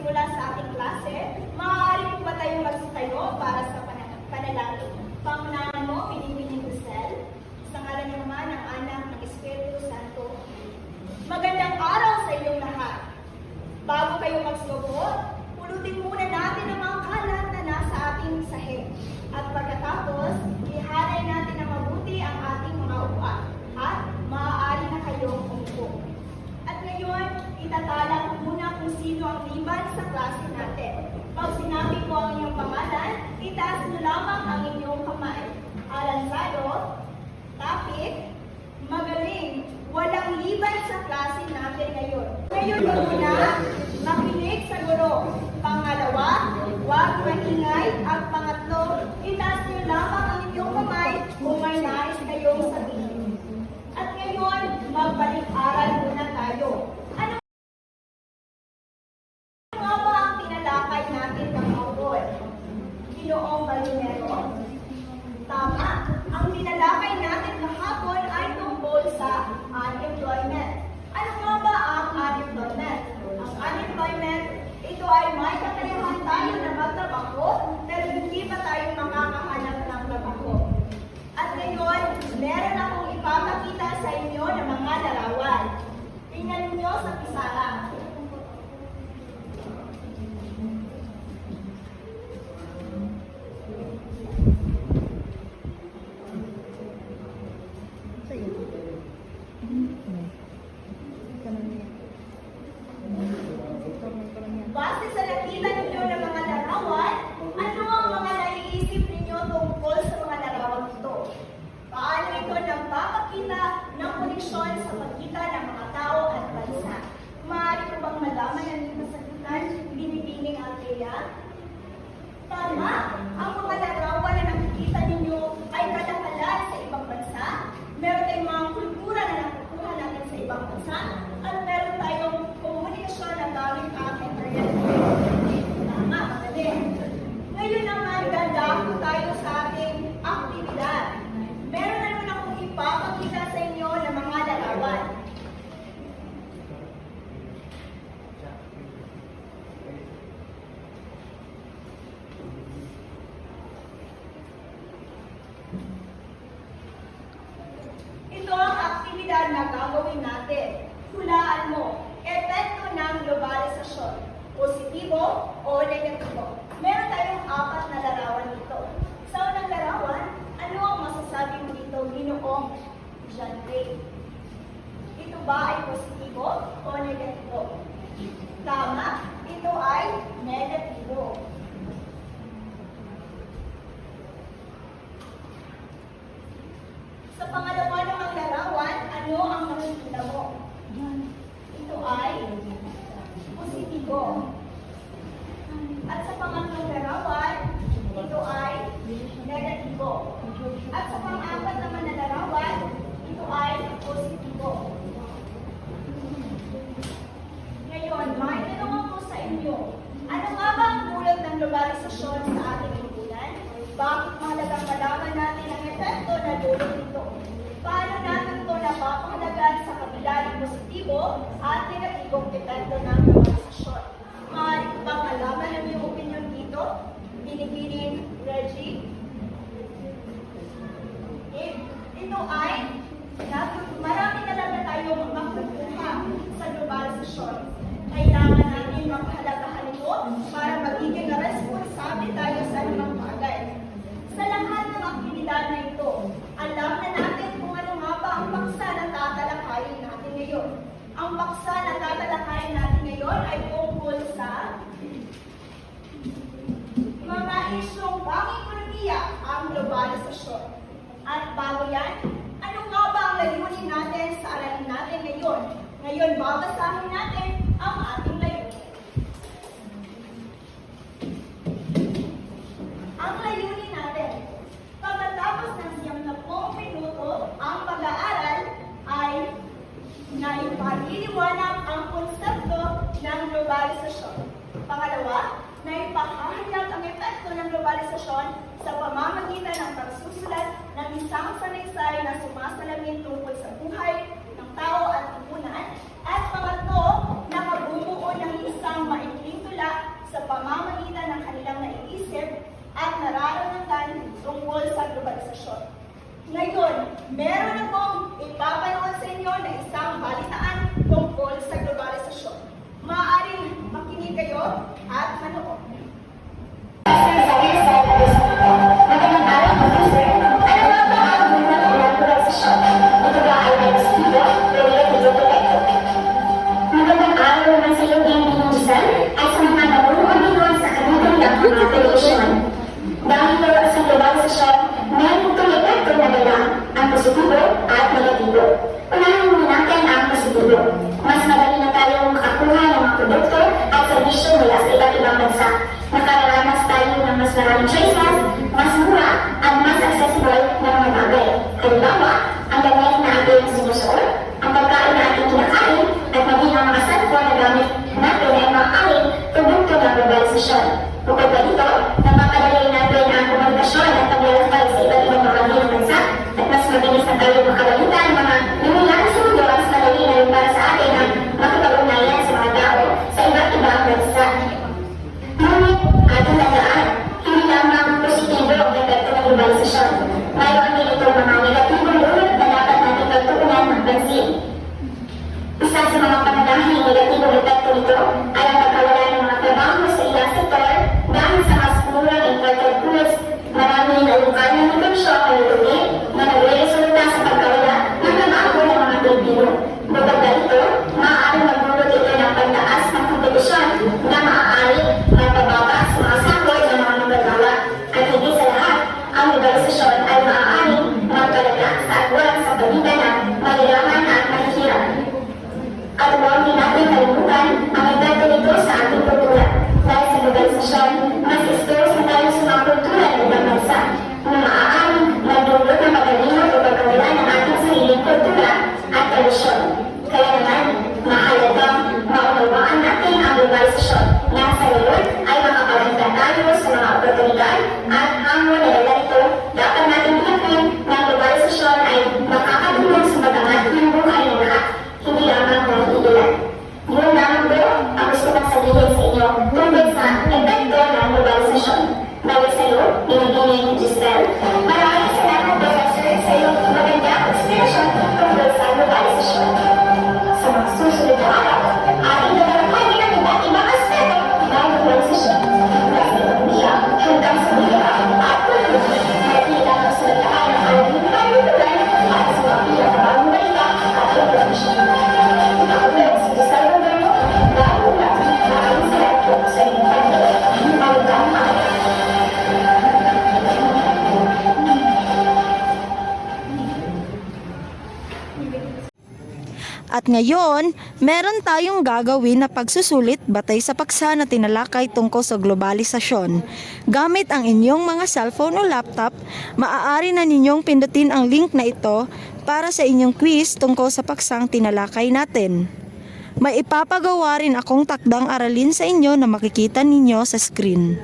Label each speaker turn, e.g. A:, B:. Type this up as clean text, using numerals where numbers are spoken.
A: magsimula sa ating klase, maaari po ba tayong magsitayo para sa panalangin? Pangunahan mo, Pinipining Crisel, sa ngalan naman ng Anak ng Espiritu Santo. Magandang araw sa inyong lahat. Bago kayo magsubo, pulutin muna natin ang mga kalat na nasa ating sahig. At pagkatapos, ihanay natin na mabuti ang ating mga upuan. At maaari na kayong umupo. At ngayon, itatala ko muna kung sino ang liban sa klase natin. Pag sinabi ko ang inyong pangalan, itaas mo lamang ang inyong kamay. Alansado, tapik, magaling, walang liban sa klase natin ngayon. Ngayon muna, makinig sa guro. Pangalawa, huwag maingay. At pangatlo, itaas niyo lamang ang inyong kamay kung may nais kayong sabihin. At ngayon, magbalik-aral muna tayo. Ano nga ba ang tinalakay natin kahapon? Ginoong Balinero? Tama. Ang tinalakay natin kahapon ay tungkol sa unemployment. Ano nga ba ang unemployment? Ang unemployment, ito ay may kakayahan tayo na magtrabaho, pero hindi pa tayo makakahanap ng trabaho. At ngayon, meron akong ipapakita sa inyo ng mga larawan. Tingnan niyo sa pisara. Base sa nakita ninyo ng mga larawan, ano ang mga naiisip ninyo tungkol sa mga larawan ito? Paano ito nagpapakita ng koneksyon sa pagitan ng mga tao at bansa? Maaari ko bang malaman ang inyong sagutan, Binibining Althea? Tama! Ang mga larawan na nakikita ninyo ay kalakalan sa ibang bansa. Meron tayong mga kultura na nakukuha natin sa ibang bansa. At meron tayong komunikasyon na gamit ang internet. Tama, magaling. Ngayon naman, dadako tayo sa ating aktibidad. Meron na naman akong ipapakita sa inyo ng mga larawan. Ito ang aktibidad na gagawin natin. Hulaan mo, epekto ng globalisasyon, positibo o negatibo. Meron tayong 4 na larawan dito. Sa unang larawan, ano ang masasabi mo dito, Ginoong John Ray? Ito ba ay positibo o negatibo? Tama, ito ay negatibo. Sa pangalawa namang larawan, ano ang makikita mo? Ito ay positibo. At sa pangatlong larawan, ito ay negatibo. At sa pang-apat naman na larawan, ito ay positibo. Ngayon, may tanong ako sa inyo. Ano nga ba ang dulot ng globalisasyon sa ating lipunan? Bakit mahalagang malaman natin ang epekto na dulot nito? Paano natin ito napapahalagan sa kabila ng positibo at negatibong epekto ng globalisasyon? Maaari ko bang malaman ang iyong opinion dito? Binibining Reggie? Ito ay marami talaga tayong makukuha sa globalisasyon. Kailangan natin mapahalagaan ito para magiging responsable tayo sa limang bagay. Sa lahat ng aktibidad na ito, alam na natin kung ano nga ba ang paksa na tatalakayin natin ngayon. Ang paksa na tatalakayin natin ngayon ay tungkol sa mga isyong pang-ekonomiya, ang globalisasyon. At bago yan, ano nga ba ang layunin natin sa aralin natin ngayon? Ngayon, babasahin natin ang ating layunin. Ang layunin natin, pagkatapos ng 90 minuto, ang pag-aaral ay naipaliliwanag ang konsepto ng globalisasyon. Pangalawa, naipahahayag ang epekto ng globalisasyon sa pamamagitan ng pagsusulat ng isang sanaysay na sumasalamin tungkol sa buhay ng tao at lipunan. At pangatlo, nakabumuo ng isang maikling tula sa pamamagitan ng kanilang naiisip at nararamdaman tungkol sa globalisasyon. Ngayon, meron akong ipapanood sa inyo na isang balitaan tungkol sa globalisasyon. Maaaring makinig kayo at manood.
B: Magandang araw, Professor. Ano nga ba ang unang globalisasyon? Ito ba ay nag-studio o nag-video? Magandang araw naman sa iyo, Bienvenue Giselle, at sa mga nanunood dito sa kanutulong mga television. Dahil sa globalisasyon, may tutulog ito na dala ang positibo at negatibo. Unahin muna natin ang positibo. Mas madali na tayong makakuha ng mga produkto at servisyo mula sa iba't ibang bansa. Nakararanas tayo ng mas maraming choices, mas mura, at mas accessible na mga bagay. Halimbawa, ang damit na ating sinusuot, ang pagkain na ating kinakain, at maging ang mga cellphone na gamit natin ay maaaring produkto ng globalisasyon. Bukod pa dito, napakadali natin ang komunikasyon at paglalakbay sa iba't ibang bahagi ng bansa, at mas mabilis na tayo makabalita ng mga nangyayari sa mundo at mas madali na rin para sa atin ang makipag-ugnayan sa mga tao sa iba't ibang bansa. Ngunit, ating tandaan, hindi lamang positibo ang epekto ng globalisasyon. Mayroon din itong mga negatibong dulot na dapat natin pagtuunan ng pansin. Isa sa mga pangunahing negatibong epekto nito ay ang pagkawala ng mga trabaho sa ilang sektor dahil sa mas murang imported goods. Maraming lokal na negosyo ang lugi na nagre-resulta sa pagkawala ng trabaho ng mga Pilipino. Bukod pa ito, maaaring magdulot ito ng pagtaas ng kompetisyon na maaaring magpababa sa mga sangkot ng mga manggagawa. At higit sa lahat, ang globalisasyon ay maaaring magpalala sa agwat sa pagitan ng mahiraman at mahihirap. At huwag din natin kalimutan ang epekto nito sa ating kultura. Dahil sa globalisasyon, mas expose na tayo sa mga kultura ng ibang bansa na maaaring magdulot ng pagkalimot o pagkawala ng ating sariling kultura at tradisyon. Kaya naman, mahalagang maunawaan natin ang globalisasyon na sa ngayon ay makapaganda tayo sa mga oportunidad at hamon na dala nito. Dapat natin bilangin na ang globalisasyon ay makakatulong sa pag-angat ng buhay ng lahat, hindi lamang ng ilan. Yun lamang po ang gusto kong sabihin sa inyo tungkol sa epekto ng globalisasyon. Balik sa iyo, Bienvenue Giselle. Maraming salamat, Professor, sa iyong magandang explanation tungkol sa globalisasyon. Sa mga susunod na araw, ating dadalawin ang iba't ibang aspeto ng globalisasyon. Mula sa ekonomiya hanggang sa militar at kultura, nakikita ang salitaan ng ating paglutulan at sa mga pinakabagong balita at informasyon. Ako po si Giselle Romero, dahil na maraming salamat po sa inyong pagdawa. Magandang araw.
C: At ngayon, meron tayong gagawin na pagsusulit batay sa paksa na tinalakay tungkol sa globalisasyon. Gamit ang inyong mga cellphone o laptop, maaari na ninyong pindutin ang link na ito para sa inyong quiz tungkol sa paksang tinalakay natin. May ipapagawa rin akong takdang aralin sa inyo na makikita ninyo sa screen.